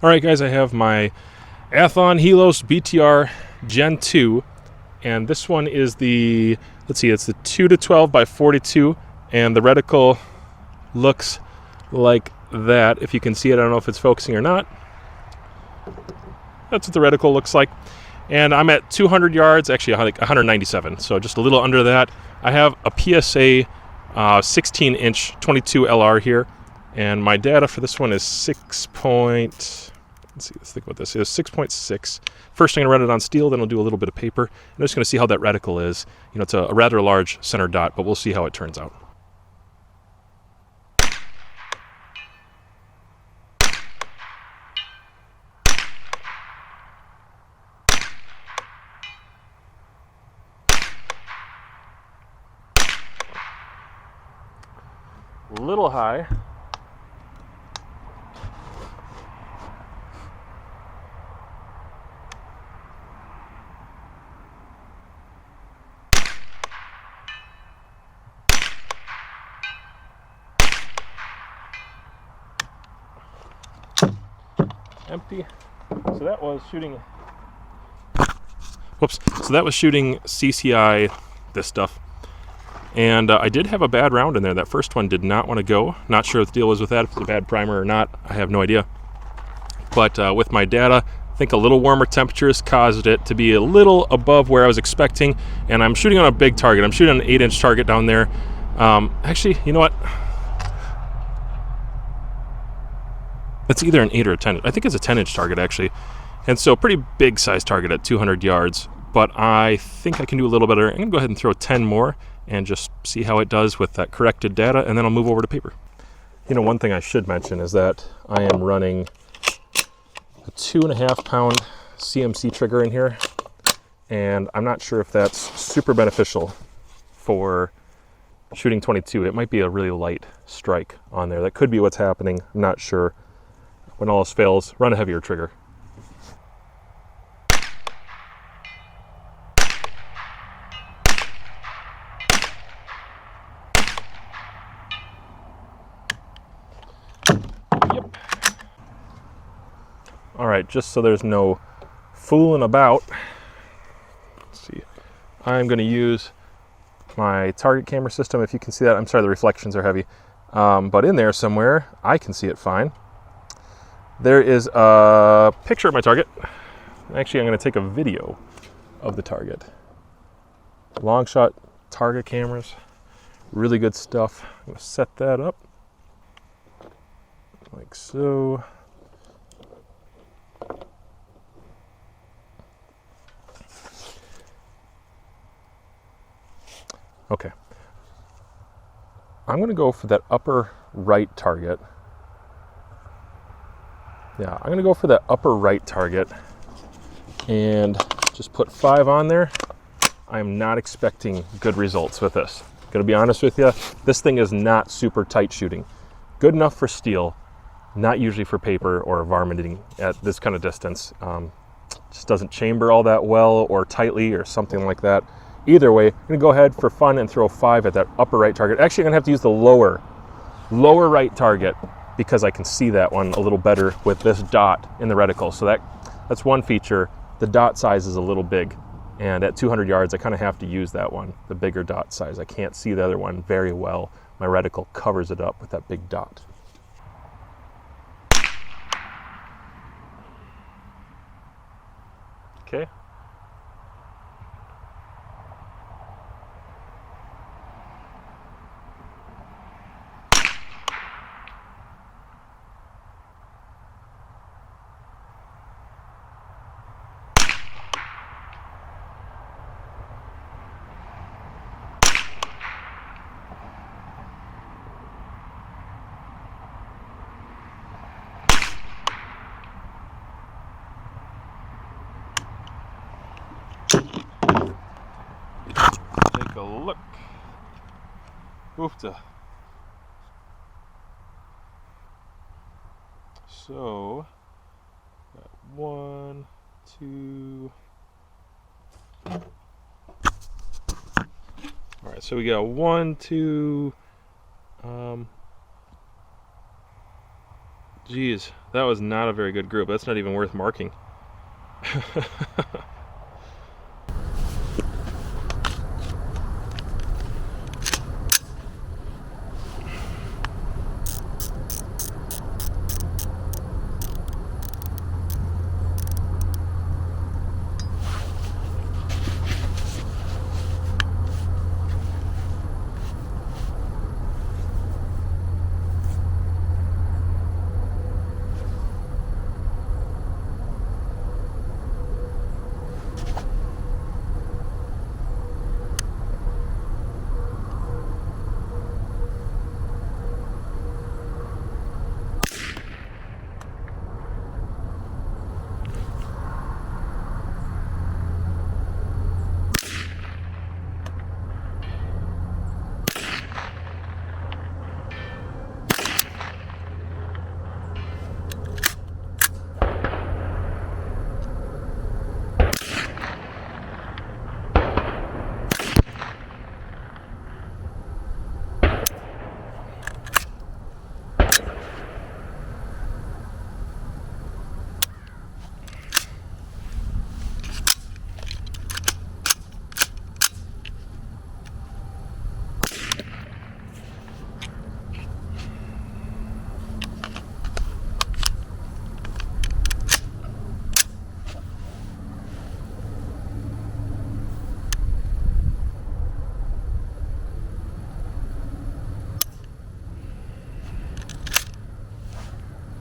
All right, guys, I have my Athlon Helos BTR Gen 2, and this one is the, let's see, it's the 2 to 12 by 42, and the reticle looks like that. If you can see it, I don't know if it's focusing or not. That's what the reticle looks like. And I'm at 200 yards, actually 197, so just a little under that. I have a PSA 16-inch 22 LR here, and my data for this one is 6. Let's think about this. It's 6.6. First, I'm going to run it on steel, then I'll do a little bit of paper. I'm just going to see how that reticle is. You know, it's a rather large center dot, but we'll see how it turns out. A little high. Empty. So that was shooting. Whoops. So that was shooting CCI, this stuff. And I did have a bad round in there. That first one did not want to go. Not sure what the deal was with that, if it's a bad primer or not. I have no idea. But with my data, I think a little warmer temperatures caused it to be a little above where I was expecting. And I'm shooting on a big target. I'm shooting on an 8-inch target down there. Actually, you know what? It's either an 8 or a 10. I think it's a 10-inch target, actually. And so pretty big size target at 200 yards. But I think I can do a little better. I'm going to go ahead and throw 10 more and just see how it does with that corrected data, and then I'll move over to paper. You know, one thing I should mention is that I am running a 2.5 pound CMC trigger in here, and I'm not sure if that's super beneficial for shooting 22. It might be a really light strike on there. That could be what's happening. I'm not sure. When all else fails, run a heavier trigger. Yep. All right, just so there's no fooling about, let's see. I'm going to use my target camera system. If you can see that, I'm sorry, the reflections are heavy. But in there somewhere, I can see it fine. There is a picture of my target. Actually, I'm going to take a video of the target. Long shot target cameras, really good stuff. I'm going to set that up like so. Okay. I'm going to go for that upper right target. Yeah, I'm going to go for that upper right target and just put 5 on there. I'm not expecting good results with this. Going to be honest with you, this thing is not super tight shooting. Good enough for steel, not usually for paper or varminting at this kind of distance. Just doesn't chamber all that well or tightly or something like that. Either way, I'm going to go ahead for fun and throw 5 at that upper right target. Actually, I'm going to have to use the lower right target, because I can see that one a little better with this dot in the reticle. So that's one feature. The dot size is a little big, and at 200 yards, I kind of have to use that one, the bigger dot size. I can't see the other one very well. My reticle covers it up with that big dot. Okay. Take a look. Oofta. So, got 1, 2. All right, so we got 1, 2, Geez, that was not a very good group. That's not even worth marking.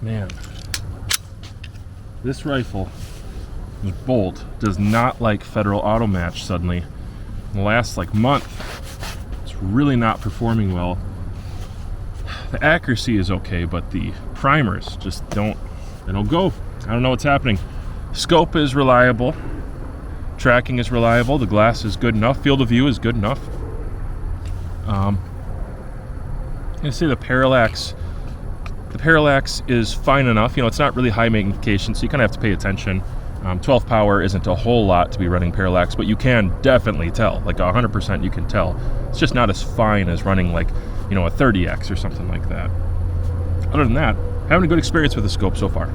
Man, this rifle, this bolt, does not like Federal Auto Match suddenly. In the last month, it's really not performing well. The accuracy is okay, but the primers just they don't go. I don't know what's happening. Scope is reliable. Tracking is reliable. The glass is good enough. Field of view is good enough. I say the parallax. The parallax is fine enough. It's not really high magnification, so you kind of have to pay attention. 12 power isn't a whole lot to be running parallax, but you can definitely tell, 100% you can tell. It's just not as fine as running a 30x or something like that. Other than that, having a good experience with the scope so far.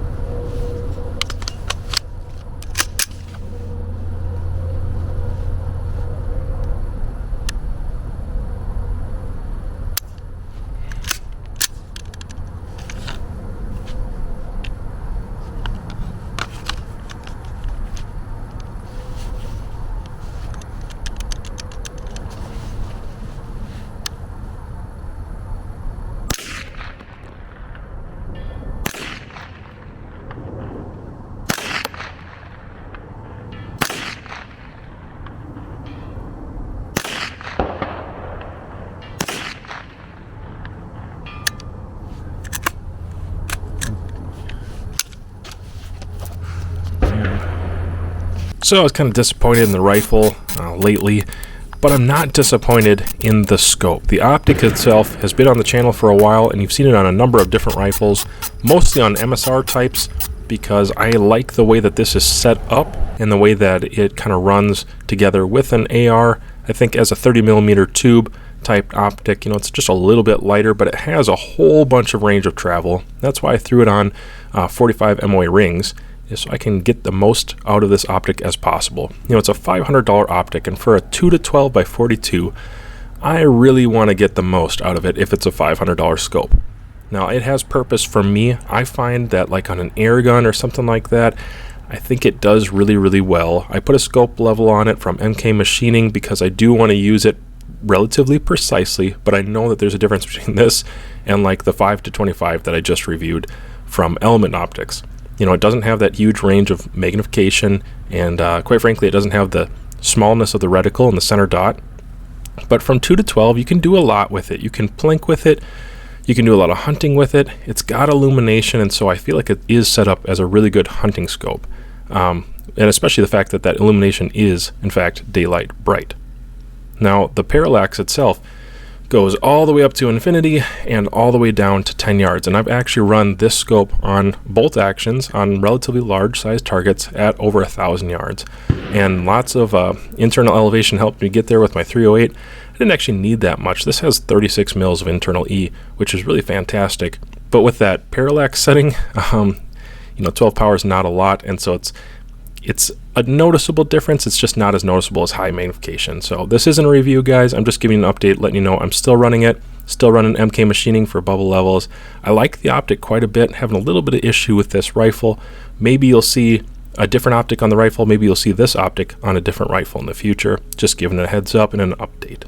So I was kind of disappointed in the rifle lately, but I'm not disappointed in the scope. The optic itself has been on the channel for a while, and you've seen it on a number of different rifles, mostly on MSR types, because I like the way that this is set up and the way that it kind of runs together with an AR. I think as a 30mm tube type optic, it's just a little bit lighter, but it has a whole bunch of range of travel. That's why I threw it on 45 MOA rings, so I can get the most out of this optic as possible. It's a $500 optic, and for a 2-12 by 42, I really want to get the most out of it if it's a $500 scope. Now, it has purpose for me. I find that on an air gun or something like that, I think it does really, really well. I put a scope level on it from MK Machining because I do want to use it relatively precisely, but I know that there's a difference between this and the 5-25 that I just reviewed from Element Optics. It doesn't have that huge range of magnification, and quite frankly, it doesn't have the smallness of the reticle and the center dot. But from 2-12, you can do a lot with it. You can plink with it. You can do a lot of hunting with it. It's got illumination, and so I feel like it is set up as a really good hunting scope. And especially the fact that that illumination is, in fact, daylight bright. Now, the parallax itself goes all the way up to infinity and all the way down to 10 yards. And I've actually run this scope on bolt actions on relatively large sized targets at over 1,000 yards. And lots of internal elevation helped me get there with my 308. I didn't actually need that much. This has 36 mils of internal E, which is really fantastic. But with that parallax setting, 12 power is not a lot, and so it's a noticeable difference. It's just not as noticeable as high magnification. So this isn't a review, guys. I'm just giving you an update, letting you know I'm still running it, still running MK machining for bubble levels. I like the optic quite a bit, having a little bit of issue with this rifle. Maybe you'll see a different optic on the rifle. Maybe you'll see this optic on a different rifle in the future. Just giving a heads up and an update.